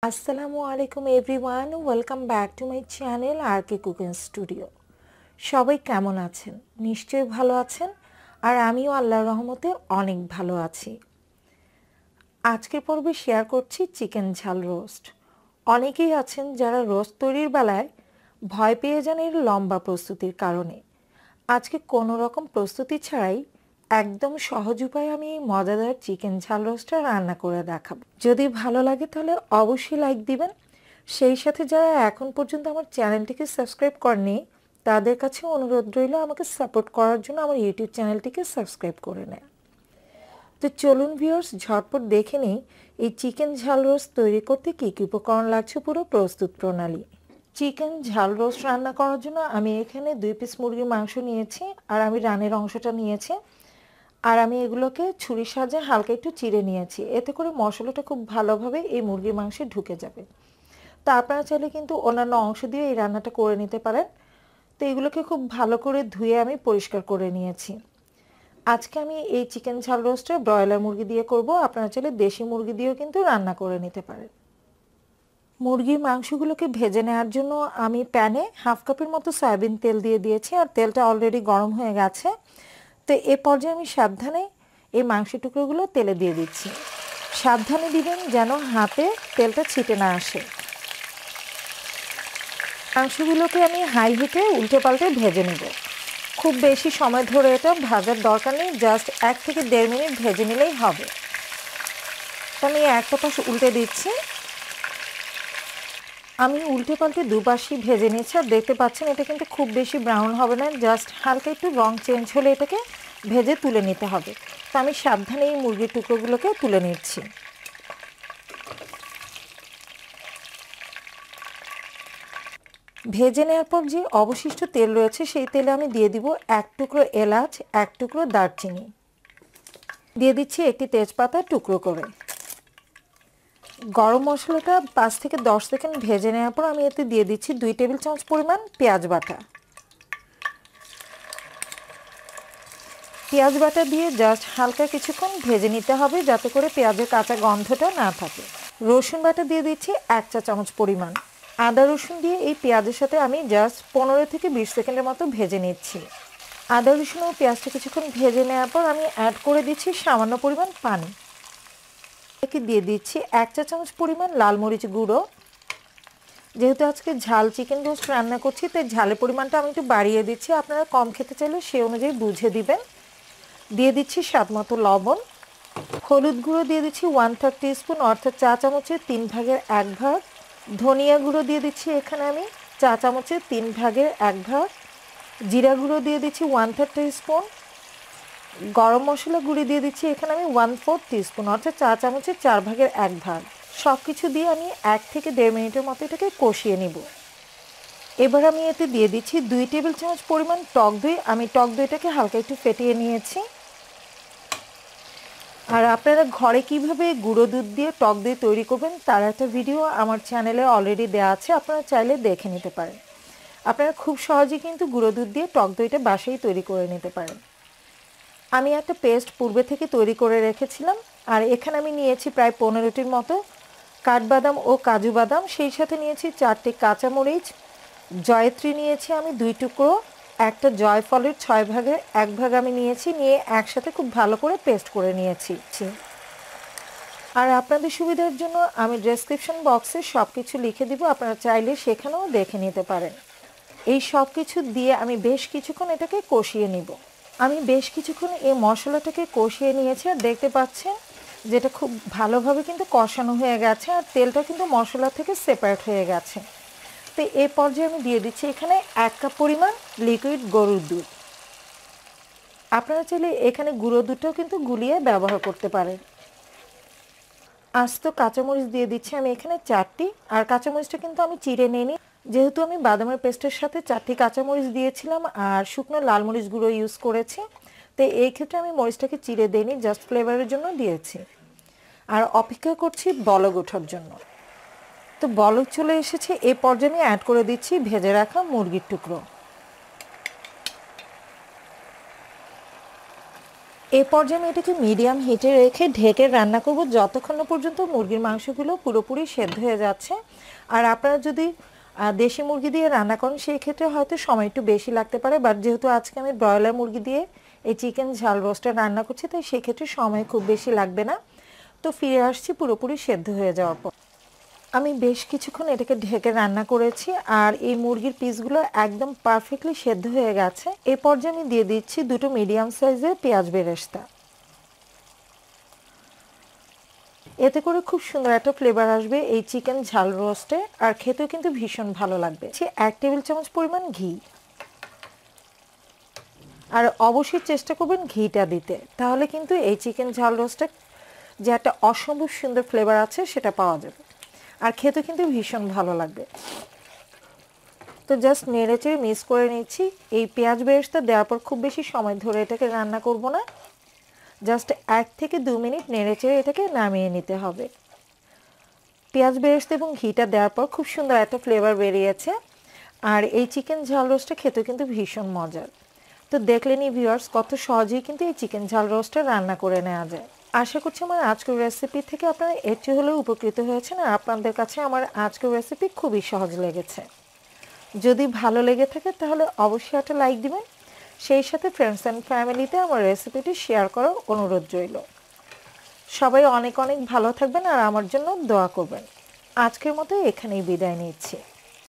আসসালামু আলাইকুম everyone, welcome back to my channel R K cooking studio. সবাই কেমন আছেন? নিশ্চয়ই ভালো আছেন, আর আমিও আল্লাহর রহমতে অনেক ভালো আছি। আজকের পর্বে শেয়ার করছি চিকেন ঝাল রোস্ট। অনেকেই আছেন যারা রোস্ট তৈরির বেলায় ভয় পেয়ে যান এর লম্বা প্রস্তুতির কারণে। আজকে কোনো রকম প্রস্তুতি ছাড়াই একদম সহজ উপায়ে আমি এই মজাদার চিকেন ঝাল রোস্টটা রান্না করে দেখাবো। যদি ভালো লাগে তাহলে অবশ্যই লাইক দিবেন। সেই সাথে যারা এখন পর্যন্ত আমার চ্যানেলটিকে সাবস্ক্রাইব করেনি তাদের কাছে অনুরোধ রইল আমাকে সাপোর্ট করার জন্য আমার ইউটিউব চ্যানেলটিকে সাবস্ক্রাইব করে নেয়। তো চলুন ভিউয়ার্স, ঝটপট দেখে নিই এই চিকেন ঝাল রোস্ট তৈরি করতে কী কী উপকরণ লাগছে, পুরো প্রস্তুত প্রণালী। চিকেন ঝাল রোস্ট রান্না করার জন্য আমি এখানে 2 পিস মুরগির মাংস নিয়েছি, আর আমি রানের অংশটা নিয়েছি। আর আমি এগুলোকে ছুরির সাহায্যে হালকা একটু চিড়ে নিয়েছি, এতে করে মশলাটা খুব ভালোভাবে এই মুরগির মাংসে ঢুকে যাবে। তো আপনারা চাইলে কিন্তু অন্যান্য অংশ দিয়ে এই রান্নাটা করে নিতে পারেন। তো এগুলোকে খুব ভালো করে ধুয়ে আমি পরিষ্কার করে নিয়েছি। আজকে আমি এই চিকেন ঝাল রোস্টটা ব্রয়লার মুরগি দিয়ে করব, আপনারা চাইলে দেশি মুরগি দিয়েও কিন্তু রান্না করে নিতে পারেন। মুরগির মাংসগুলোকে ভেজে নেওয়ার জন্য আমি প্যানে 1/2 কাপের মতো সয়াবিন তেল দিয়ে দিয়েছি, আর তেলটা অলরেডি গরম হয়ে গেছে। তো এ পর্যায়ে আমি সাবধানে এই মাংসের টুকরোগুলো তেলে দিয়ে দিচ্ছি। সাবধানে দিবেন যেন হাতে তেলটা ছিটে না আসে। মাংসগুলোকে আমি হাই হিটে উল্টে পাল্টে ভেজে নেব। খুব বেশি সময় ধরে এটা ভাজার দরকার নেই, জাস্ট 1 থেকে 1.5 মিনিট ভেজে নিলেই হবে। তো আমি একটা পাশ উল্টে দিচ্ছি। আমি উল্টে পাল্টে দুপাশই ভেজে নিয়েছি, আর দেখতে পাচ্ছেন এটা কিন্তু খুব বেশি ব্রাউন হবে না, জাস্ট হালকা একটু রং চেঞ্জ হলে এটাকে ভেজে তুলে নিতে হবে। তো আমি সাবধানে এই মুরগির টুকরোগুলোকে তুলে নিচ্ছি। ভেজে নেওয়ার পর যে অবশিষ্ট তেল রয়েছে সেই তেলে আমি দিয়ে দিব 1 টুকরো এলাচ, 1 টুকরো দারচিনি, দিয়ে দিচ্ছি একটি তেজপাতা টুকরো করে। গরম মশলাটা 5 থেকে 10 সেকেন্ড ভেজে নেওয়ার পর আমি এতে দিয়ে দিচ্ছি 2 টেবিল চামচ পরিমাণ পেঁয়াজ বাটা। পেঁয়াজ বাটা দিয়ে জাস্ট হালকা কিছুক্ষণ ভেজে নিতে হবে, যাতে করে পেঁয়াজের কাঁচা গন্ধটা না থাকে। রসুন বাটা দিয়ে দিচ্ছি 1 চা চামচ পরিমাণ। আদা রসুন দিয়ে এই পেঁয়াজের সাথে আমি জাস্ট 15 থেকে 20 সেকেন্ডের মতো ভেজে নিচ্ছি। আদা রসুন ও পেঁয়াজটা কিছুক্ষণ ভেজে নেওয়ার পর আমি অ্যাড করে দিচ্ছি সামান্য পরিমাণ পানি। একে দিয়ে দিচ্ছি 1 চা চামচ পরিমাণ লাল মরিচ গুঁড়ো। যেহেতু আজকে ঝাল চিকেন রোস্ট রান্না করছি, তাই ঝালের পরিমাণটা আমি একটু বাড়িয়ে দিচ্ছি, আপনারা কম খেতে চাইলে সেই অনুযায়ী বুঝে দিবেন। দিয়ে দিচ্ছি স্বাদ মতো লবণ। হলুদ গুঁড়ো দিয়ে দিচ্ছি 1/3 টিস্পুন, অর্থাৎ চা চামচের 3 ভাগের 1 ভাগ। ধনিয়া গুঁড়ো দিয়ে দিচ্ছি এখানে আমি চা চামচের 3 ভাগের 1 ভাগ। জিরা গুঁড়ো দিয়ে দিচ্ছি 1/3 টিস্পুন। গরম মশলা গুঁড়ি দিয়ে দিচ্ছি এখানে আমি 1/4 টিস্পুন, অর্থাৎ চা চামচের 4 ভাগের 1 ভাগ। সব কিছু দিয়ে আমি 1 থেকে 1.5 মিনিটের মতো এটাকে কষিয়ে নিব। এবার আমি এতে দিয়ে দিচ্ছি 2 টেবিল চামচ পরিমাণ টক দই। আমি টক দইটাকে হালকা একটু ফেটিয়ে নিয়েছি। আর আপনারা ঘরে কিভাবে গুঁড়ো দুধ দিয়ে টক দই তৈরি করবেন তার একটা ভিডিও আমার চ্যানেলে অলরেডি দেওয়া আছে, আপনারা চাইলে দেখে নিতে পারেন। আপনারা খুব সহজেই কিন্তু গুঁড়ো দুধ দিয়ে টক দইটা বাসায় তৈরি করে নিতে পারেন। আমি একটা পেস্ট পূর্বে থেকে তৈরি করে রেখেছিলাম, আর এখানে আমি নিয়েছি প্রায় 15টির মতো কাঠবাদাম ও কাজু বাদাম, সেই সাথে নিয়েছি 4টি কাঁচামরিচ, জয়ত্রী নিয়েছি আমি 2 টুকরো, একটা জয়ফলের 6 ভাগের 1 ভাগ আমি নিয়েছি, নিয়ে একসাথে খুব ভালো করে পেস্ট করে নিয়েছি। আর আপনাদের সুবিধার জন্য আমি ডেসক্রিপশন বক্সে সব কিছু লিখে দিব, আপনারা চাইলে সেখানেও দেখে নিতে পারেন। এই সব কিছু দিয়ে আমি বেশ কিছুক্ষণ এটাকে কষিয়ে নিব। আমি বেশ কিছুক্ষণ এই মশলাটাকে কষিয়ে নিয়েছি, আর দেখতে পাচ্ছেন যেটা খুব ভালোভাবে কিন্তু কষানো হয়ে গেছে, আর তেলটা কিন্তু মশলা থেকে সেপারেট হয়ে গেছে। তো এই পর্যায়ে আমি দিয়ে দিচ্ছি এখানে 1 কাপ পরিমাণ লিকুইড গরুর দুধ। আপনারা চাইলে এখানে গুঁড়ো দুধটাও কিন্তু গুলিয়ে ব্যবহার করতে পারেন। আস্ত কাঁচামরিচ দিয়ে দিচ্ছি আমি এখানে 4টি, আর কাঁচামরিচটা কিন্তু আমি চিড়ে নিইনি, যেহেতু আমি বাদামের পেস্টের সাথে 4টি কাঁচামরিচ দিয়েছিলাম আর শুকনো লাল মরিচ গুঁড়ো ইউজ করেছি। তো এই ক্ষেত্রে আমি মরিচটাকে চিড়ে দিইনি, জাস্ট ফ্লেভারের জন্য দিয়েছি। আর অপেক্ষা করছি বলক ওঠার জন্য। তো বলক চলে এসেছে, এই পর্যায়ে আমি অ্যাড করে দিচ্ছি ভেজে রাখা মুরগির টুকরো। এই পর্যায়ে আমি এটাকে মিডিয়াম হিটে রেখে ঢেকে রান্না করব যতক্ষণ না পর্যন্ত মুরগির মাংসগুলো পুরোপুরি সেদ্ধ হয়ে যাচ্ছে। আর আপনারা যদি দেশি মুরগি দিয়ে রান্না করেন সেই ক্ষেত্রে হয়তো সময় একটু বেশি লাগতে পারে, বাট যেহেতু আজকে আমি ব্রয়লার মুরগি দিয়ে এই চিকেন ঝাল রোস্টটা রান্না করছি তাই সেক্ষেত্রে সময় খুব বেশি লাগবে না। তো ফিরে আসছি পুরোপুরি সেদ্ধ হয়ে যাওয়ার পর। আমি বেশ কিছুক্ষণ এটাকে ঢেকে রান্না করেছি আর এই মুরগির পিসগুলো একদম পারফেক্টলি সেদ্ধ হয়ে গেছে। এই পর্যায়ে আমি দিয়ে দিচ্ছি 2টো মিডিয়াম সাইজের পেঁয়াজ বেরেস্তা। এতে করে খুব সুন্দর একটা ফ্লেভার আসবে এই চিকেন ঝাল রোস্টে, আর খেতেও কিন্তু ভীষণ ভালো লাগবে। 1 টেবিল চামচ পরিমাণ ঘি, আর অবশ্যই চেষ্টা করবেন ঘিটা দিতে, তাহলে কিন্তু এই চিকেন ঝাল রোস্টে যে একটা অসম্ভব সুন্দর ফ্লেভার আছে সেটা পাওয়া যাবে, আর খেতে কিন্তু ভীষণ ভালো লাগবে। তো জাস্ট নেড়েচেড়ে মিক্স করে নিচ্ছি। এই পেঁয়াজ বেরেস্তা দেওয়ার পর খুব বেশি সময় ধরে এটাকে রান্না করব না, জাস্ট 1 থেকে 2 মিনিট নেড়েচেড়ে এটাকে নামিয়ে নিতে হবে। পেঁয়াজ বেরেস্তা এবং ঘিটা দেওয়ার পর খুব সুন্দর একটা ফ্লেভার বেরিয়েছে, আর এই চিকেন ঝাল রোস্টটা খেতে কিন্তু ভীষণ মজার। তো দেখলেনই ভিউয়ার্স, কত সহজেই কিন্তু এই চিকেন ঝাল রোস্টটা রান্না করে নেওয়া যায়। আশা করছি আমার আজকের রেসিপি থেকে আপনারা একটু হলেও উপকৃত হয়েছেন, আর আপনাদের কাছে আমার আজকের রেসিপি খুবই সহজ লেগেছে। যদি ভালো লেগে থাকে তাহলে অবশ্যই একটা লাইক দিবেন, সেই সাথে ফ্রেন্ডস অ্যান্ড ফ্যামিলিতে আমার রেসিপিটি শেয়ার করার অনুরোধ রইল। সবাই অনেক অনেক ভালো থাকবেন আর আমার জন্য দোয়া করবেন। আজকের মতো এখানেই বিদায় নিচ্ছি।